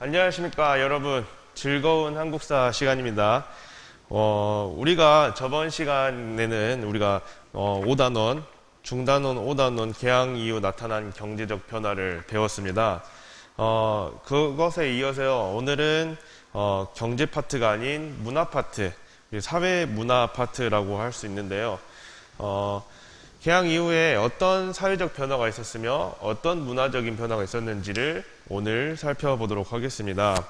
안녕하십니까 여러분. 즐거운 한국사 시간입니다. 우리가 저번 시간에는 우리가 5단원, 중단원, 5단원 개항 이후 나타난 경제적 변화를 배웠습니다. 그것에 이어서요, 오늘은 경제 파트가 아닌 문화 파트, 사회 문화 파트라고 할 수 있는데요. 개항 이후에 어떤 사회적 변화가 있었으며 어떤 문화적인 변화가 있었는지를 오늘 살펴보도록 하겠습니다.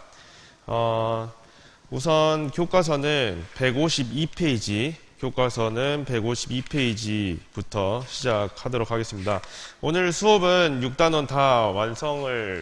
우선 교과서는 152페이지부터 시작하도록 하겠습니다. 오늘 수업은 6단원 다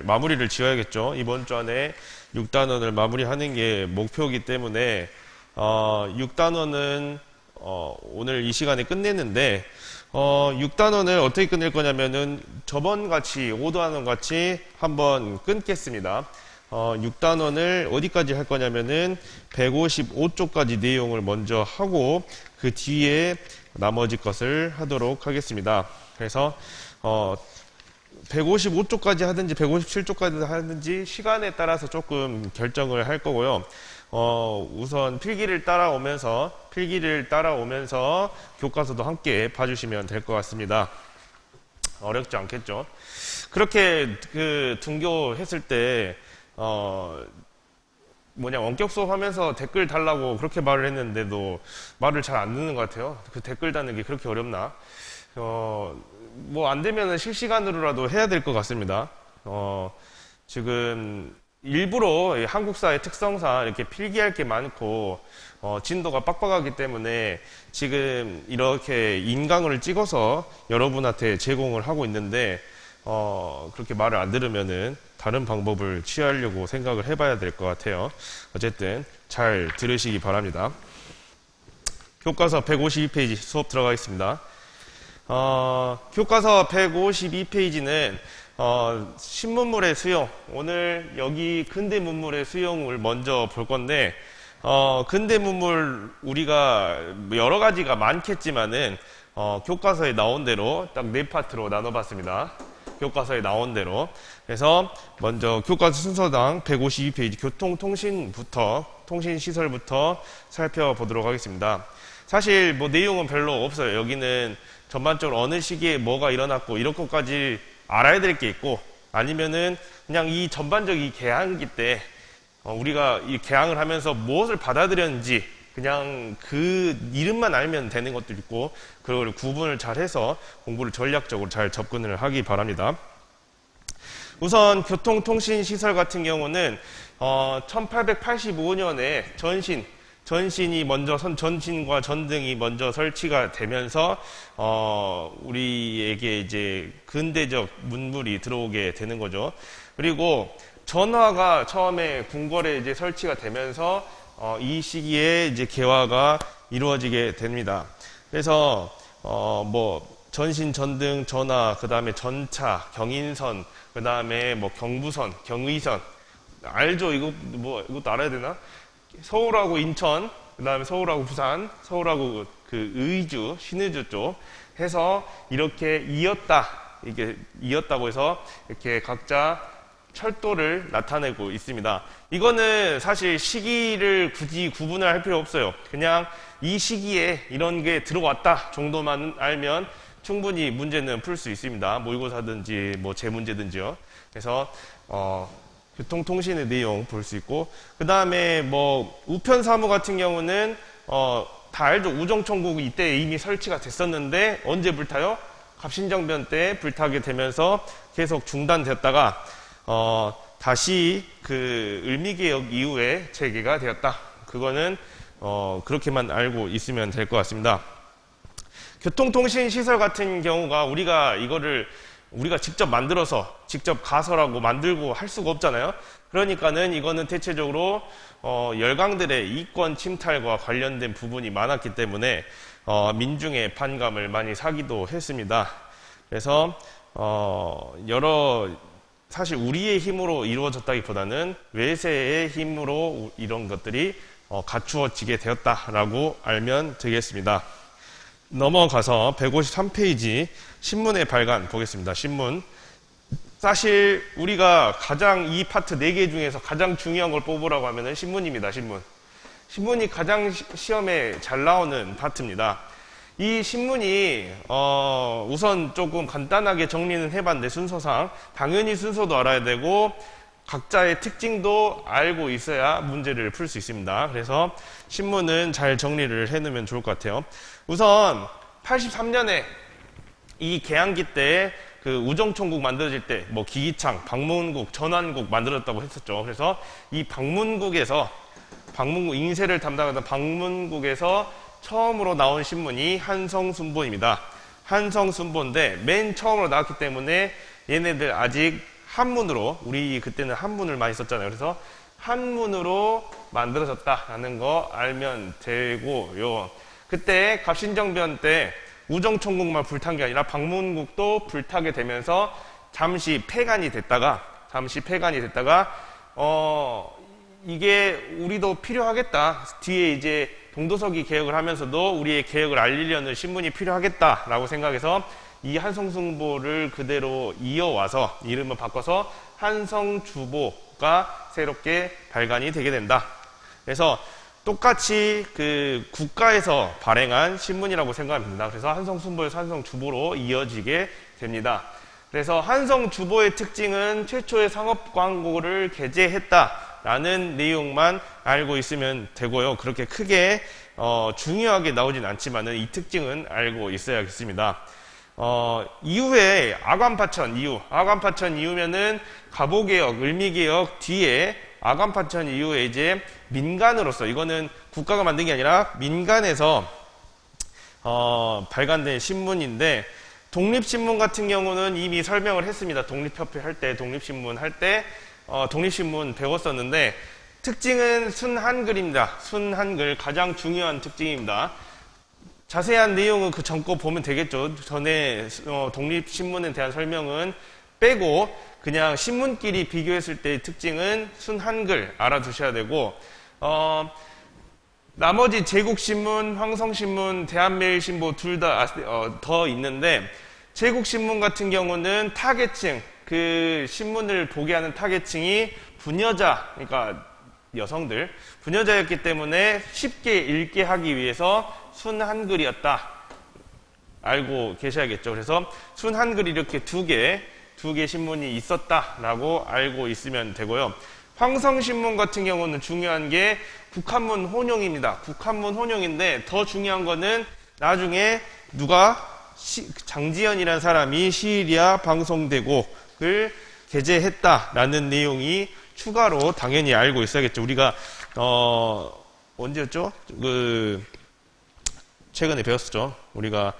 마무리를 지어야겠죠. 이번 주 안에 6단원을 마무리하는 게 목표이기 때문에 6단원은 오늘 이 시간에 끝냈는데 6단원을 어떻게 끝낼 거냐면은 저번같이 5단원 같이 한번 끊겠습니다. 6단원을 어디까지 할 거냐면은 155쪽까지 내용을 먼저 하고 그 뒤에 나머지 것을 하도록 하겠습니다. 그래서 155쪽까지 하든지 157쪽까지 하든지 시간에 따라서 조금 결정을 할 거고요. 우선 필기를 따라오면서 교과서도 함께 봐주시면 될 것 같습니다. 어렵지 않겠죠? 그렇게 등교했을 때 원격 수업 하면서 댓글 달라고 그렇게 말을 했는데도 말을 잘 안 듣는 것 같아요. 그 댓글 다는 게 그렇게 어렵나? 안 되면은 실시간으로라도 해야 될 것 같습니다. 지금 일부러 한국사의 특성상 이렇게 필기할 게 많고 진도가 빡빡하기 때문에 지금 이렇게 인강을 찍어서 여러분한테 제공을 하고 있는데 그렇게 말을 안 들으면은 다른 방법을 취하려고 생각을 해봐야 될 것 같아요. 어쨌든 잘 들으시기 바랍니다. 교과서 152페이지 수업 들어가겠습니다. 교과서 152페이지는 신문물의 수용, 오늘 여기 근대문물의 수용을 먼저 볼 건데 근대문물 우리가 여러 가지가 많겠지만은 교과서에 나온 대로 딱 4파트로 나눠봤습니다. 교과서에 나온 대로. 그래서 먼저 교과서 순서당 152페이지 통신시설부터 살펴보도록 하겠습니다. 사실 내용은 별로 없어요. 여기는 전반적으로 어느 시기에 뭐가 일어났고 이런 것까지 알아야 될 게 있고, 아니면은 그냥 이 전반적인 개항기 때 우리가 이 개항을 하면서 무엇을 받아들였는지 그냥 그 이름만 알면 되는 것도 있고, 그걸 구분을 잘 해서 공부를 전략적으로 잘 접근을 하기 바랍니다. 우선 교통통신시설 같은 경우는 1885년에 전신과 전등이 먼저 설치가 되면서 우리에게 이제 근대적 문물이 들어오게 되는 거죠. 그리고 전화가 처음에 궁궐에 이제 설치가 되면서 이 시기에 이제 개화가 이루어지게 됩니다. 그래서 전신, 전등, 전화, 그 다음에 전차, 경인선, 그 다음에 경부선, 경의선, 알죠? 이것도 알아야 되나? 서울하고 인천, 그 다음에 서울하고 부산, 서울하고 의주, 신의주 쪽 해서 이렇게 이게 이었다고 해서 이렇게 각자 철도를 나타내고 있습니다. 이거는 사실 시기를 굳이 구분을 할 필요 없어요. 그냥 이 시기에 이런 게 들어왔다 정도만 알면 충분히 문제는 풀 수 있습니다. 모의고사든지 재문제든지요. 그래서 교통통신의 내용 볼 수 있고, 그 다음에 우편사무 같은 경우는 다 알죠. 우정천국이 이때 이미 설치가 됐었는데 언제 불타요? 갑신정변 때 불타게 되면서 계속 중단됐다가 다시 을미개혁 이후에 재개가 되었다. 그거는 그렇게만 알고 있으면 될 것 같습니다. 교통통신시설 같은 경우가 우리가 직접 만들어서 직접 가설하고 만들고 할 수가 없잖아요. 그러니까는 이거는 대체적으로 열강들의 이권 침탈과 관련된 부분이 많았기 때문에 민중의 반감을 많이 사기도 했습니다. 그래서 사실 우리의 힘으로 이루어졌다기보다는 외세의 힘으로 이런 것들이 갖추어지게 되었다라고 알면 되겠습니다. 넘어가서 153페이지 신문의 발간 보겠습니다. 신문 사실 우리가 가장 이 파트 4개 중에서 가장 중요한 걸 뽑으라고 하면은 신문입니다. 신문. 신문이 가장 시험에 잘 나오는 파트입니다. 이 신문이 우선 조금 간단하게 정리는 해봤는데 순서상 당연히 순서도 알아야 되고 각자의 특징도 알고 있어야 문제를 풀 수 있습니다. 그래서 신문은 잘 정리를 해놓으면 좋을 것 같아요. 우선 83년에 이 개항기 때 그 우정총국 만들어질 때 뭐 기기창, 방문국, 전환국 만들었다고 했었죠. 그래서 이 방문국에서 인쇄를 담당하던 방문국에서 처음으로 나온 신문이 한성순보입니다. 한성순보인데 맨 처음으로 나왔기 때문에 얘네들 아직 한문으로, 우리 그때는 한문을 많이 썼잖아요. 그래서 한문으로 만들어졌다라는 거 알면 되고요. 그때 갑신정변 때 우정총국만 불탄 게 아니라 방문국도 불타게 되면서 잠시 폐간이 됐다가 이게 우리도 필요하겠다. 뒤에 이제 동도서기 개혁을 하면서도 우리의 개혁을 알리려는 신문이 필요하겠다라고 생각해서 이 한성순보를 그대로 이어와서 이름을 바꿔서 한성주보가 새롭게 발간이 되게 된다. 그래서 똑같이 그 국가에서 발행한 신문이라고 생각하면 됩니다. 그래서 한성순보에서 한성주보로 이어지게 됩니다. 그래서 한성주보의 특징은 최초의 상업광고를 게재했다라는 내용만 알고 있으면 되고요. 그렇게 크게 중요하게 나오진 않지만은 이 특징은 알고 있어야겠습니다. 이후에 아관파천 이후면은 가보개혁, 을미개혁 뒤에 아관파천 이후에 이제 민간으로서, 이거는 국가가 만든 게 아니라 민간에서 발간된 신문인데, 독립신문 같은 경우는 이미 설명을 했습니다. 독립협회 할 때, 독립신문 할 때 독립신문 배웠었는데 특징은 순한글입니다. 순한글 가장 중요한 특징입니다. 자세한 내용은 그 전 거 보면 되겠죠. 전에 독립신문에 대한 설명은 빼고 그냥 신문끼리 비교했을 때의 특징은 순한글 알아두셔야 되고, 나머지 제국신문, 황성신문, 대한매일신보 둘 다 더 있는데, 제국신문 같은 경우는 타겟층, 그 신문을 보게 하는 타겟층이 부녀자, 그러니까 여성들, 부녀자였기 때문에 쉽게 읽게 하기 위해서 순한글이었다. 알고 계셔야겠죠. 그래서 순한글이 이렇게 두 개 신문이 있었다라고 알고 있으면 되고요. 황성신문 같은 경우는 중요한 게 국한문 혼용입니다. 국한문 혼용인데 더 중요한 거는 나중에 장지연이라는 사람이 시리아 방송대곡을 게재했다라는 내용이 추가로 당연히 알고 있어야겠죠. 우리가 언제였죠? 최근에 배웠었죠. 우리가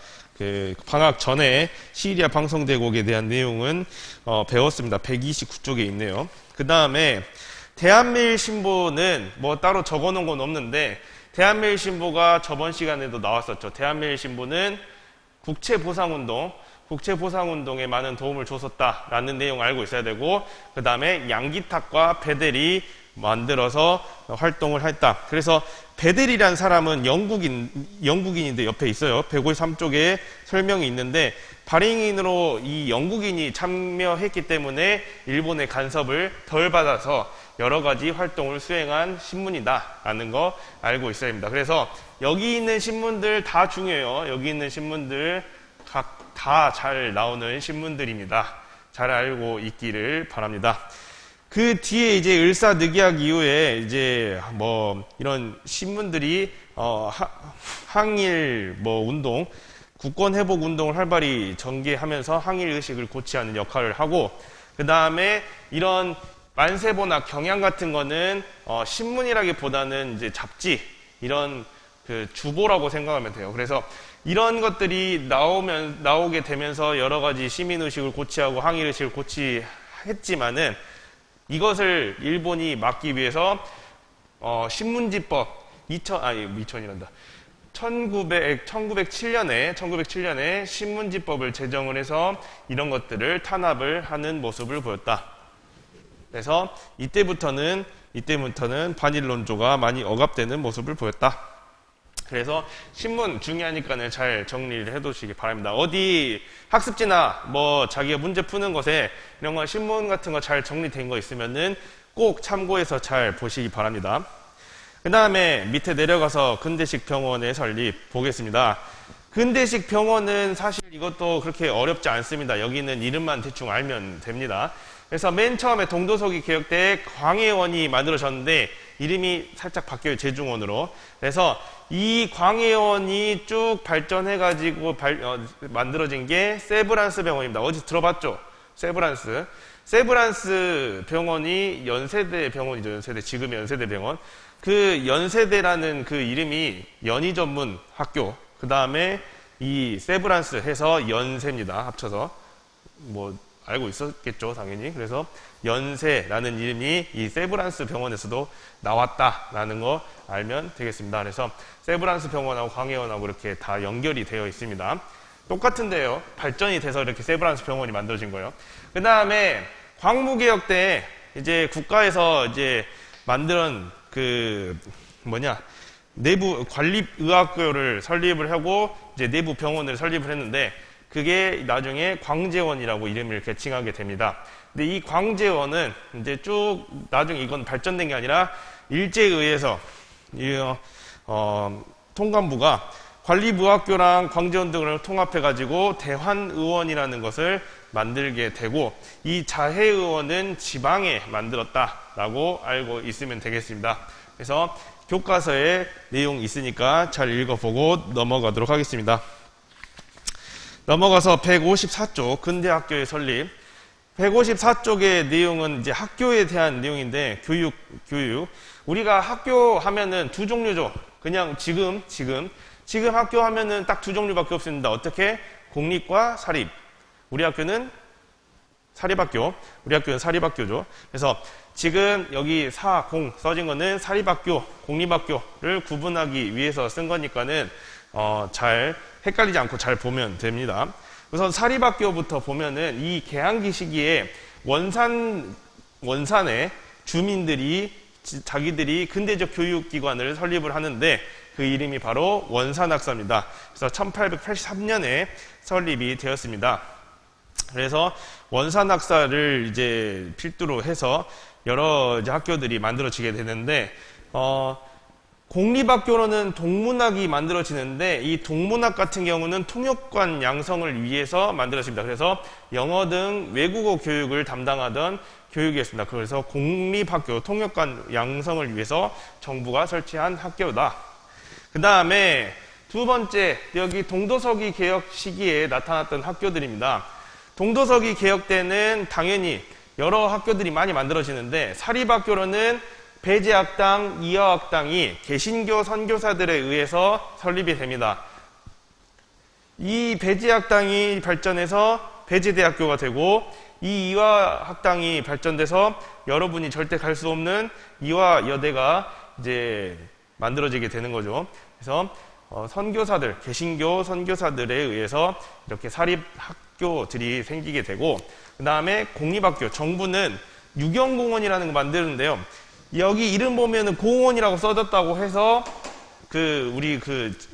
방학 전에 시리아 방송대곡에 대한 내용은 배웠습니다. 129쪽에 있네요. 그 다음에 대한매일신보는 뭐 따로 적어놓은 건 없는데, 대한매일신보가 저번 시간에도 나왔었죠. 대한매일신보는 국채보상운동에 많은 도움을 줬었다라는 내용 알고 있어야 되고, 그 다음에 양기탁과 베델이 만들어서 활동을 했다. 그래서 베델이라는 사람은 영국인인데 옆에 있어요. 153쪽에 설명이 있는데, 발행인으로 이 영국인이 참여했기 때문에 일본의 간섭을 덜 받아서 여러 가지 활동을 수행한 신문이다라는 거 알고 있어야 합니다. 그래서 여기 있는 신문들 다 중요해요. 여기 있는 신문들 각 다 잘 나오는 신문들입니다. 잘 알고 있기를 바랍니다. 그 뒤에 이제 을사늑약 이후에 이제 뭐 이런 신문들이 항일 운동, 국권 회복 운동을 활발히 전개하면서 항일 의식을 고취하는 역할을 하고, 그 다음에 이런 만세보나 경향 같은 거는 신문이라기보다는 이제 잡지, 이런 그 주보라고 생각하면 돼요. 그래서 이런 것들이 나오게 되면서 여러 가지 시민 의식을 고취하고 항일 의식을 고취했지만은, 이것을 일본이 막기 위해서 신문지법 1907년에 신문지법을 제정을 해서 이런 것들을 탄압을 하는 모습을 보였다. 그래서 이때부터는 반일론조가 많이 억압되는 모습을 보였다. 그래서 신문 중요하니까는 잘 정리를 해두시기 바랍니다. 어디 학습지나 뭐 자기가 문제 푸는 것에 이런 거 신문 같은 거 잘 정리된 거 있으면은 꼭 참고해서 잘 보시기 바랍니다. 그 다음에 밑에 내려가서 근대식 병원의 설립 보겠습니다. 근대식 병원은 사실 이것도 그렇게 어렵지 않습니다. 여기는 이름만 대충 알면 됩니다. 그래서 맨 처음에 동도서기 개혁 때 광해원이 만들어졌는데 이름이 살짝 바뀌어요. 제중원으로. 그래서 이 광해원이 쭉 발전해가지고 만들어진 게 세브란스 병원입니다. 어디서 들어봤죠? 세브란스. 세브란스 병원이 연세대 병원이죠. 연세대. 지금의 연세대 병원. 그 연세대라는 그 이름이 연희 전문 학교. 그 다음에 이 세브란스 해서 연세입니다. 합쳐서. 뭐, 알고 있었겠죠, 당연히. 그래서 연세라는 이름이 이 세브란스 병원에서도 나왔다라는 거 알면 되겠습니다. 그래서 세브란스 병원하고 광해원하고 이렇게 다 연결이 되어 있습니다. 똑같은데요. 발전이 돼서 이렇게 세브란스 병원이 만들어진 거예요. 그 다음에 광무개혁 때 이제 국가에서 이제 만든 내부 관립의학교를 설립을 하고 이제 내부 병원을 설립을 했는데 그게 나중에 광재원이라고 이름을 개칭하게 됩니다. 근데 이 광재원은 이제 쭉 나중에 이건 발전된 게 아니라 일제의회에서 통감부가 관립의학교랑 광재원 등을 통합해가지고 대환의원이라는 것을 만들게 되고 이 자해의원은 지방에 만들었다라고 알고 있으면 되겠습니다. 그래서 교과서에 내용이 있으니까 잘 읽어보고 넘어가도록 하겠습니다. 넘어가서 154쪽 근대학교의 설립. 154쪽의 내용은 이제 학교에 대한 내용인데 교육. 우리가 학교 하면은 두 종류죠. 그냥 지금 학교 하면은 딱 두 종류밖에 없습니다. 어떻게? 공립과 사립. 우리 학교는 사립학교. 우리 학교는 사립학교죠. 그래서 지금 여기 사공 써진 거는 사립학교, 공립학교를 구분하기 위해서 쓴 거니까는 잘 헷갈리지 않고 잘 보면 됩니다. 우선 사립학교부터 보면은 이 개항기 시기에 원산의 주민들이 자기들이 근대적 교육기관을 설립을 하는데 그 이름이 바로 원산학사입니다. 그래서 1883년에 설립이 되었습니다. 그래서 원산학사를 이제 필두로 해서 여러 이제 학교들이 만들어지게 되는데 공립학교로는 동문학이 만들어지는데 이 동문학 같은 경우는 통역관 양성을 위해서 만들어집니다. 그래서 영어 등 외국어 교육을 담당하던 교육이었습니다. 그래서 공립학교 통역관 양성을 위해서 정부가 설치한 학교다. 그 다음에 두 번째 여기 동도서기 개혁 시기에 나타났던 학교들입니다. 동도서기 개혁 때는 당연히 여러 학교들이 많이 만들어지는데 사립학교로는 배제학당, 이화학당이 개신교 선교사들에 의해서 설립이 됩니다. 이 배제학당이 발전해서 배제대학교가 되고 이 이화학당이 발전돼서 여러분이 절대 갈 수 없는 이화여대가 이제 만들어지게 되는 거죠. 그래서 선교사들, 개신교 선교사들에 의해서 이렇게 사립학교들이 생기게 되고 그 다음에 공립학교, 정부는 유경공원이라는 거 만드는데요. 여기 이름 보면은 공원이라고 써졌다고 해서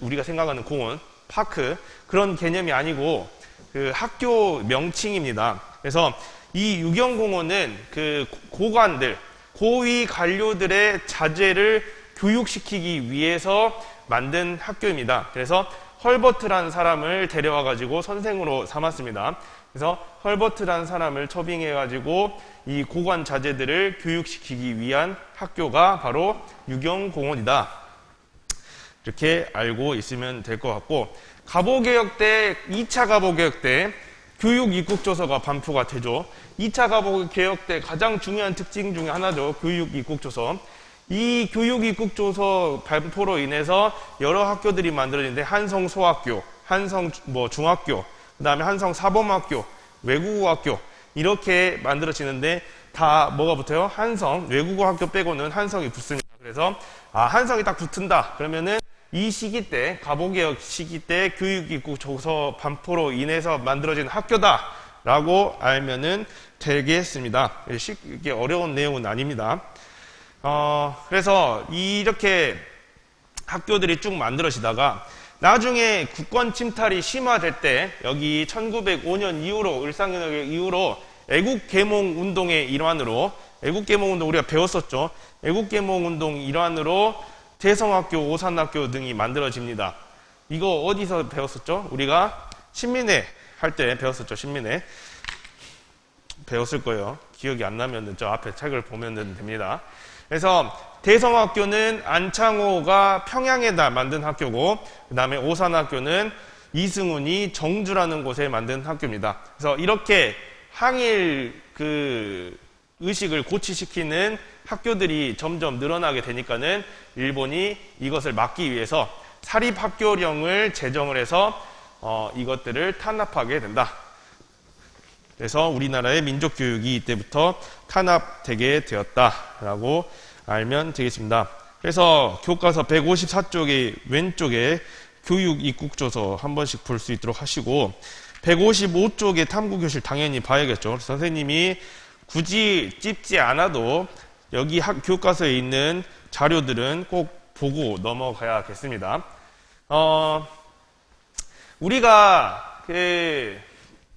우리가 생각하는 공원, 파크 그런 개념이 아니고 그 학교 명칭입니다. 그래서 이 유경공원은 그 고관들, 고위 관료들의 자제를 교육시키기 위해서 만든 학교입니다. 그래서 헐버트라는 사람을 데려와 가지고 선생으로 삼았습니다. 그래서 헐버트라는 사람을 초빙해 가지고 이 고관 자제들을 교육시키기 위한 학교가 바로 유경공원이다. 이렇게 알고 있으면 될 것 같고, 갑오개혁 때 2차 갑오개혁 때 교육입국조서가 반포가 되죠. 2차 갑오개혁 때 가장 중요한 특징 중에 하나죠. 교육입국조서. 이 교육입국조서 반포로 인해서 여러 학교들이 만들어지는데 한성소학교, 한성 중학교, 그 다음에 한성사범학교, 외국어학교 이렇게 만들어지는데 다 뭐가 붙어요? 한성, 외국어학교 빼고는 한성이 붙습니다. 그래서 한성이 딱 붙은다. 그러면은 이 시기 때, 갑오개혁 시기 때 교육입국조서 반포로 인해서 만들어진 학교다라고 알면은 되겠습니다. 이게 어려운 내용은 아닙니다. 그래서 이렇게 학교들이 쭉 만들어지다가 나중에 국권 침탈이 심화될 때 여기 1905년 이후로 을상개혁 이후로 애국개몽 운동의 일환으로 애국개몽 운동 우리가 배웠었죠. 애국개몽 운동 일환으로 대성학교, 오산학교 등이 만들어집니다. 이거 어디서 배웠었죠? 우리가 신민회 할 때 배웠었죠. 신민회 배웠을 거예요. 기억이 안 나면 저 앞에 책을 보면 됩니다. 그래서 대성학교는 안창호가 평양에다 만든 학교고, 그 다음에 오산학교는 이승훈이 정주라는 곳에 만든 학교입니다. 그래서 이렇게 항일 의식을 고취시키는 학교들이 점점 늘어나게 되니까는 일본이 이것을 막기 위해서 사립학교령을 제정을 해서 이것들을 탄압하게 된다. 그래서 우리나라의 민족교육이 이때부터 탄압되게 되었다라고 알면 되겠습니다. 그래서 교과서 154쪽의 왼쪽에 교육 입국조서 한 번씩 볼 수 있도록 하시고 155쪽의 탐구교실 당연히 봐야겠죠. 선생님이 굳이 찝지 않아도 여기 교과서에 있는 자료들은 꼭 보고 넘어가야겠습니다. 우리가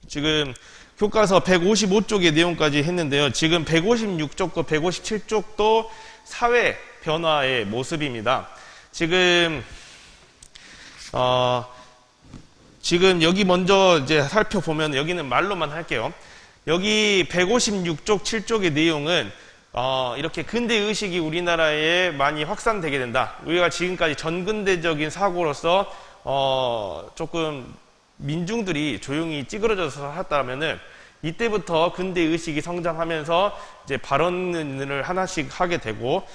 지금 교과서 155쪽의 내용까지 했는데요. 지금 156쪽과 157쪽도 사회 변화의 모습입니다. 지금 여기 먼저 이제 살펴보면 여기는 말로만 할게요. 여기 156쪽, 7쪽의 내용은 이렇게 근대 의식이 우리나라에 많이 확산되게 된다. 우리가 지금까지 전근대적인 사고로서 조금 민중들이 조용히 찌그러져서 살았다면은 이때부터 근대 의식이 성장하면서 이제 발언을 하나씩 하게 되고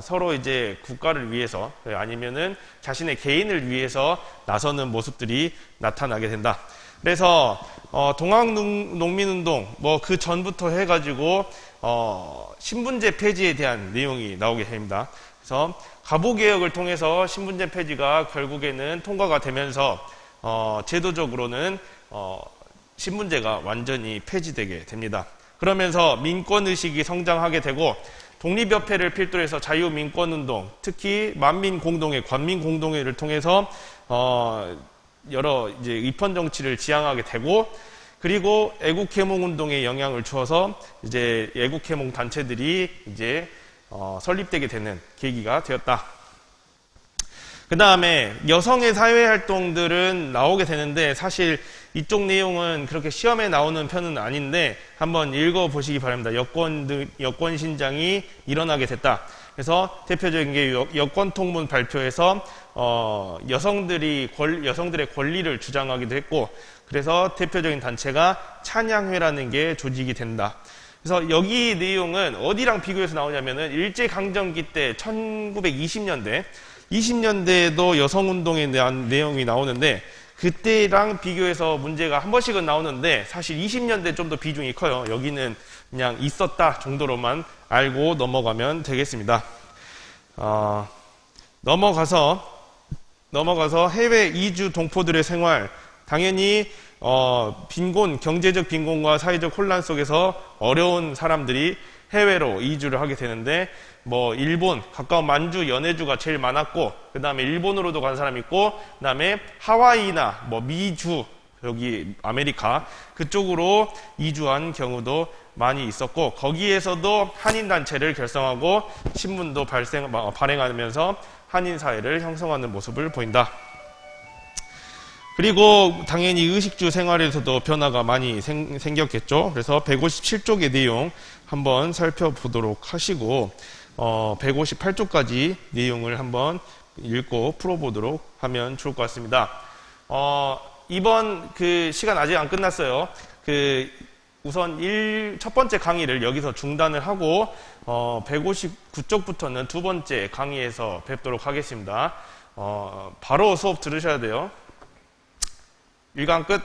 서로 이제 국가를 위해서 아니면은 자신의 개인을 위해서 나서는 모습들이 나타나게 된다. 그래서 동학농민운동 뭐 그 전부터 해가지고 신분제 폐지에 대한 내용이 나오게 됩니다. 그래서 갑오개혁을 통해서 신분제 폐지가 결국에는 통과가 되면서 제도적으로는 신분제가 완전히 폐지되게 됩니다. 그러면서 민권의식이 성장하게 되고 독립협회를 필두로 해서 자유민권운동, 특히 만민공동회, 관민공동회를 통해서 여러 이제 입헌정치를 지향하게 되고 그리고 애국개몽운동에 영향을 주어서 이제 애국개몽 단체들이 이제 설립되게 되는 계기가 되었다. 그 다음에 여성의 사회활동들은 나오게 되는데 사실 이쪽 내용은 그렇게 시험에 나오는 편은 아닌데 한번 읽어보시기 바랍니다. 여권 신장이 일어나게 됐다. 그래서 대표적인 게 여권통문 발표에서 여성들의 권리를 주장하기도 했고 그래서 대표적인 단체가 찬양회라는 게 조직이 된다. 그래서 여기 내용은 어디랑 비교해서 나오냐면은 일제강점기 때 1920년대 20년대에도 여성운동에 대한 내용이 나오는데 그때랑 비교해서 문제가 한 번씩은 나오는데 사실 20년대 좀 더 비중이 커요. 여기는 그냥 있었다 정도로만 알고 넘어가면 되겠습니다. 넘어가서 해외 이주 동포들의 생활 당연히 빈곤, 경제적 빈곤과 사회적 혼란 속에서 어려운 사람들이 해외로 이주를 하게 되는데 뭐 일본, 가까운 만주, 연해주가 제일 많았고 그 다음에 일본으로도 간 사람이 있고 그 다음에 하와이나 뭐 미주, 여기 아메리카 그쪽으로 이주한 경우도 많이 있었고 거기에서도 한인단체를 결성하고 신문도 발행하면서 한인사회를 형성하는 모습을 보인다. 그리고 당연히 의식주 생활에서도 변화가 많이 생겼겠죠. 그래서 157쪽의 내용 한번 살펴보도록 하시고 158쪽까지 내용을 한번 읽고 풀어보도록 하면 좋을 것 같습니다. 이번 시간 아직 안 끝났어요. 우선 첫 번째 강의를 여기서 중단을 하고 159쪽부터는 두 번째 강의에서 뵙도록 하겠습니다. 바로 수업 들으셔야 돼요. 일강 끝.